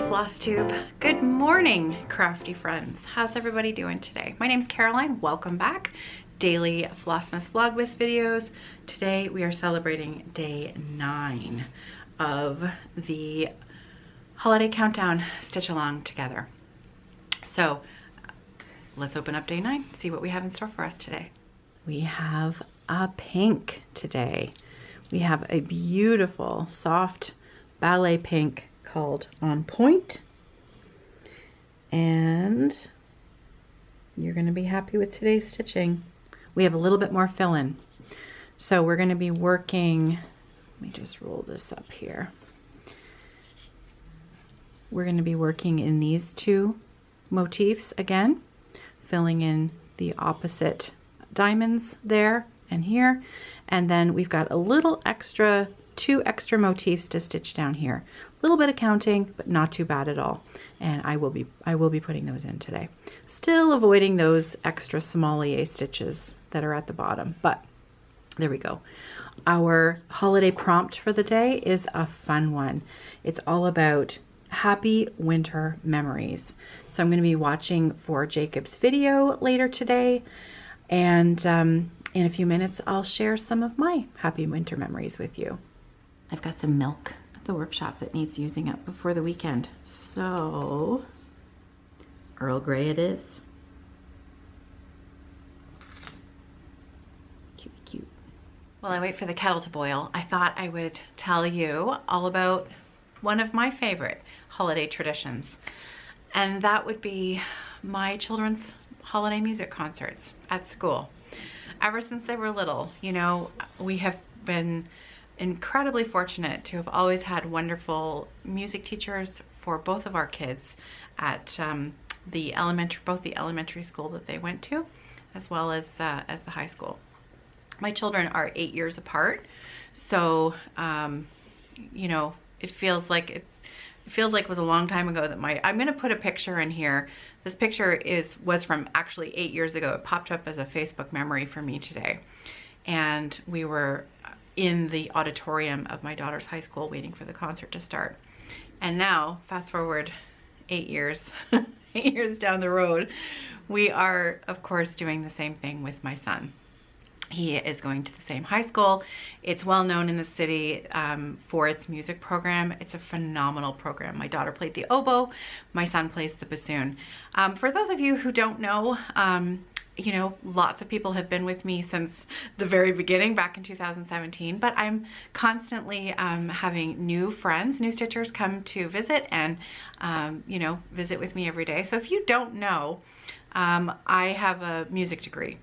floss tube. Good morning, crafty friends. How's everybody doing today? My name's Caroline. Welcome back. Daily Flossmas Vlogmas videos. Today we are celebrating day 9 of the holiday countdown stitch along together. So let's open up day 9, see what we have in store for us today. We have a pink today. We have a beautiful soft ballet pink called On Point, and you're going to be happy with today's stitching. We have a little bit more fill-in, so we're going to be working, let me just roll this up here. We're going to be working in these two motifs again, filling in the opposite diamonds there and here, and then we've got a little extra, 2 extra motifs to stitch down here. A little bit of counting, but not too bad at all. And I will be putting those in today. Still avoiding those extra sommelier stitches that are at the bottom, but there we go. Our holiday prompt for the day is a fun one. It's all about happy winter memories. So I'm going to be watching for Jacob's video later today, and in a few minutes I'll share some of my happy winter memories with you. I've got some milk at the workshop that needs using up before the weekend. So, Earl Grey it is. Cute, cute. While I wait for the kettle to boil, I thought I would tell you all about one of my favorite holiday traditions. And that would be my children's holiday music concerts at school. Ever since they were little, you know, we have been incredibly fortunate to have always had wonderful music teachers for both of our kids at both the elementary school that they went to, as well as the high school. My children are 8 years apart, so you know, it feels like it was a long time ago that I'm going to put a picture in here. This picture was from actually 8 years ago. It popped up as a Facebook memory for me today, and we were in the auditorium of my daughter's high school waiting for the concert to start. And now, fast forward 8 years, 8 years down the road, we are, of course, doing the same thing with my son. He is going to the same high school. It's well known in the city for its music program. It's a phenomenal program. My daughter played the oboe, my son plays the bassoon. For those of you who don't know, you know, lots of people have been with me since the very beginning back in 2017, but I'm constantly having new friends, new stitchers come to visit and, you know, visit with me every day. So if you don't know, I have a music degree.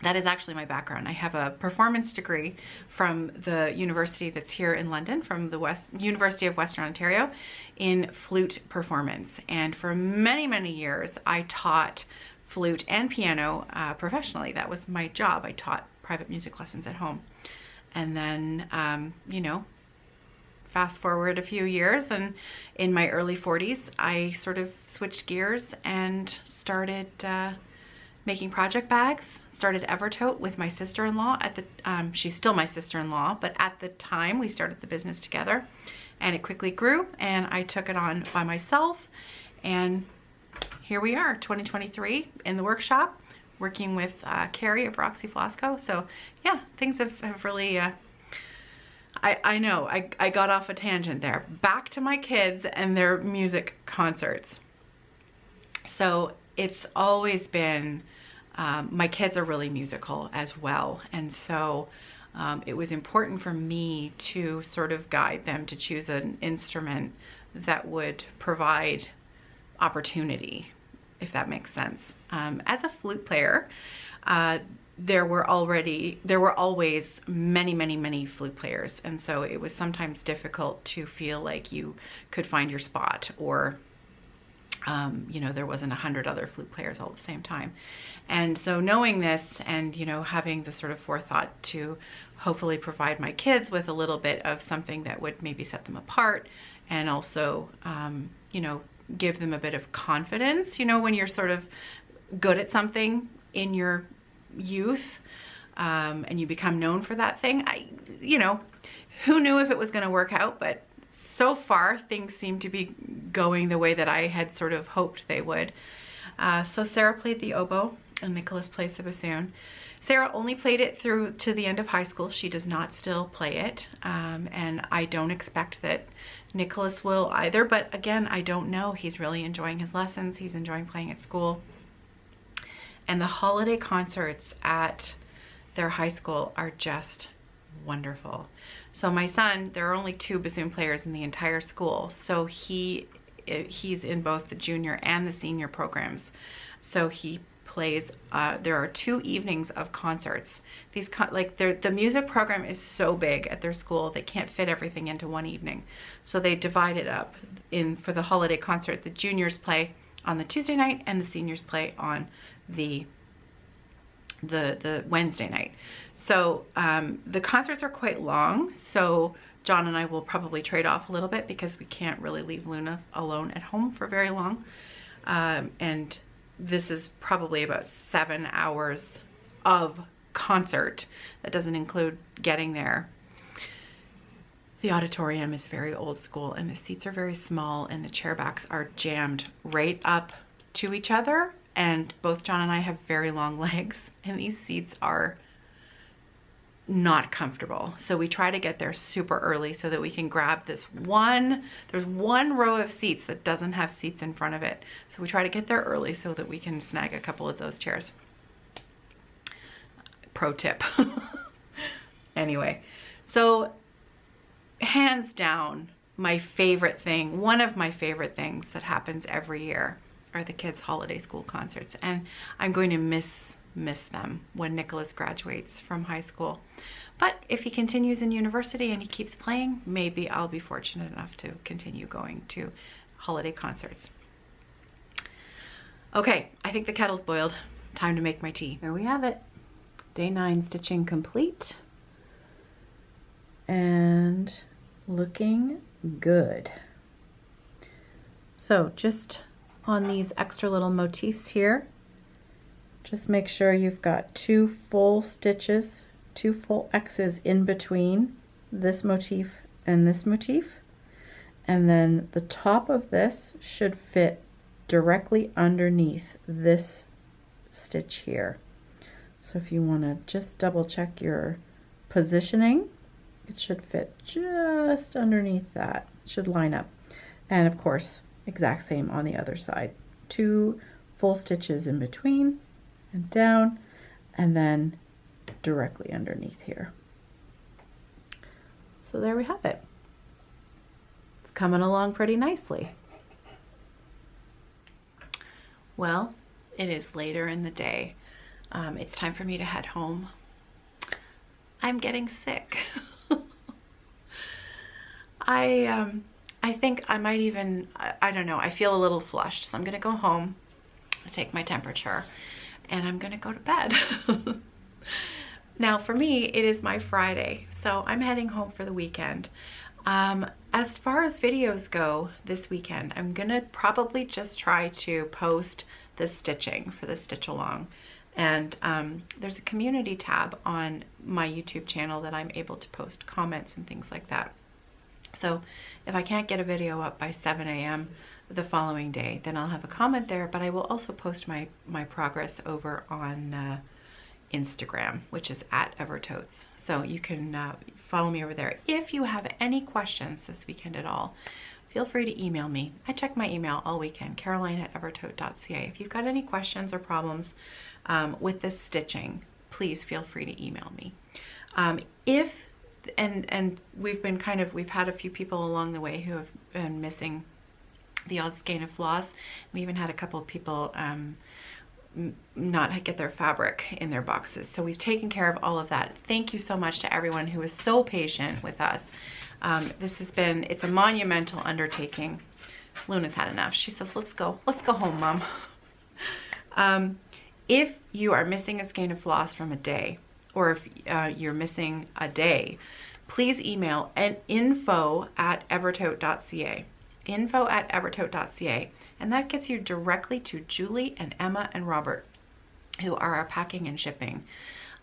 That is actually my background. I have a performance degree from the university that's here in London, from the University of Western Ontario, in flute performance. And for many, many years, I taught flute and piano professionally. That was my job. I taught private music lessons at home. And then, you know, fast forward a few years, and in my early 40s, I sort of switched gears and started making project bags. Started Evertote with my sister-in-law. She's still my sister-in-law, but at the time we started the business together, and it quickly grew, and I took it on by myself, and here we are, 2023, in the workshop, working with Carrie of Roxy Flosco. So yeah, things have really, I know, I got off a tangent there. Back to my kids and their music concerts. So it's always been, my kids are really musical as well, and so it was important for me to sort of guide them to choose an instrument that would provide opportunity, if that makes sense. As a flute player, there were always many flute players, and so it was sometimes difficult to feel like you could find your spot, or you know, there wasn't 100 other flute players all at the same time. And so knowing this, and you know, having the sort of forethought to hopefully provide my kids with a little bit of something that would maybe set them apart, and also you know, give them a bit of confidence, you know, when you're sort of good at something in your youth, and you become known for that thing. You know, who knew if it was going to work out, but so far things seem to be going the way that I had sort of hoped they would. So Sarah played the oboe and Nicholas plays the bassoon. Sarah only played it through to the end of high school. She does not still play it, and I don't expect that Nicholas will either, but again, I don't know. He's really enjoying his lessons. He's enjoying playing at school. And the holiday concerts at their high school are just wonderful. So my son, there are only 2 bassoon players in the entire school, so he's in both the junior and the senior programs. So he plays, there are 2 evenings of concerts. These the music program is so big at their school, they can't fit everything into one evening. So they divide it up for the holiday concert. The juniors play on the Tuesday night and the seniors play on the Wednesday night. So the concerts are quite long, so John and I will probably trade off a little bit because we can't really leave Luna alone at home for very long. And this is probably about 7 hours of concert. That doesn't include getting there. The auditorium is very old school and the seats are very small and the chair backs are jammed right up to each other, and both John and I have very long legs and these seats are not comfortable. So we try to get there super early so that we can grab there's one row of seats that doesn't have seats in front of it. So we try to get there early so that we can snag a couple of those chairs. Pro tip. Anyway, so hands down, my favorite thing, one of my favorite things that happens every year are the kids' holiday school concerts. And I'm going to miss them when Nicholas graduates from high school. But if he continues in university and he keeps playing, maybe I'll be fortunate enough to continue going to holiday concerts. Okay, I think the kettle's boiled. Time to make my tea. There we have it. Day 9 stitching complete. And looking good. So just on these extra little motifs here, just make sure you've got 2 full stitches, 2 full X's in between this motif and this motif. And then the top of this should fit directly underneath this stitch here. So if you want to just double check your positioning, it should fit just underneath that. It should line up. And of course, exact same on the other side. 2 full stitches in between and down, and then directly underneath here. So there we have it. It's coming along pretty nicely. Well, it is later in the day. It's time for me to head home. I'm getting sick. I think I might even, I don't know, I feel a little flushed, so I'm gonna go home, take my temperature, and I'm gonna go to bed. Now for me, it is my Friday, so I'm heading home for the weekend. As far as videos go this weekend, I'm gonna probably just try to post the stitching for the stitch along. And there's a community tab on my YouTube channel that I'm able to post comments and things like that. So if I can't get a video up by 7 a.m. the following day, then I'll have a comment there, but I will also post my progress over on Instagram, which is at Evertotes. So you can follow me over there. If you have any questions this weekend at all, feel free to email me. I check my email all weekend, caroline@evertote.ca. If you've got any questions or problems with this stitching, please feel free to email me. And we've had a few people along the way who have been missing the odd skein of floss. We even had a couple of people not get their fabric in their boxes. So we've taken care of all of that. Thank you so much to everyone who is so patient with us. It's a monumental undertaking. Luna's had enough. She says, let's go home, Mom. If you are missing a skein of floss from a day, or if you're missing a day, please email at info@evertote.ca. info@evertote.ca, and that gets you directly to Julie and Emma and Robert, who are our packing and shipping,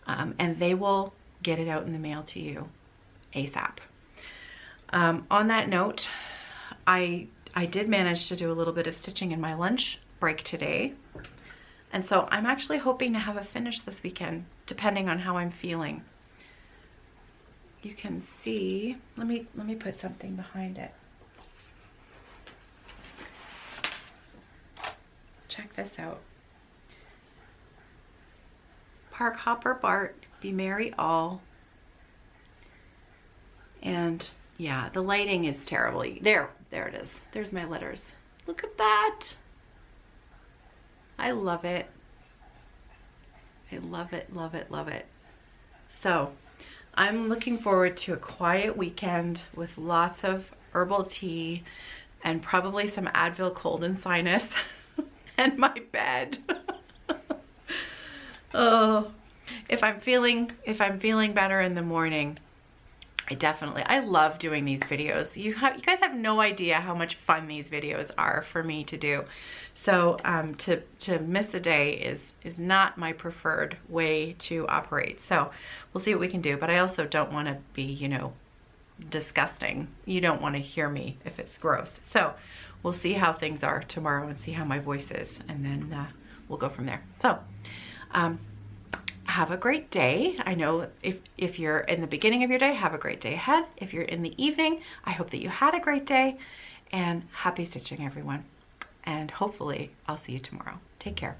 and they will get it out in the mail to you ASAP. On that note, I did manage to do a little bit of stitching in my lunch break today. And so I'm actually hoping to have a finish this weekend, depending on how I'm feeling. You can see, let me put something behind it. Check this out. ParkHopperBart, Be Merry All. And yeah, the lighting is terrible. There it is. There's my letters. Look at that. I love it. I love it, love it, love it. So I'm looking forward to a quiet weekend with lots of herbal tea and probably some Advil cold and sinus and my bed. Oh, if I'm feeling better in the morning, I love doing these videos. You guys have no idea how much fun these videos are for me to do. So to miss a day is not my preferred way to operate. So we'll see what we can do. But I also don't want to be, you know, disgusting. You don't want to hear me if it's gross. So we'll see how things are tomorrow and see how my voice is, and then we'll go from there. So have a great day. I know if you're in the beginning of your day, have a great day ahead. If you're in the evening, I hope that you had a great day, and happy stitching, everyone. And hopefully I'll see you tomorrow. Take care.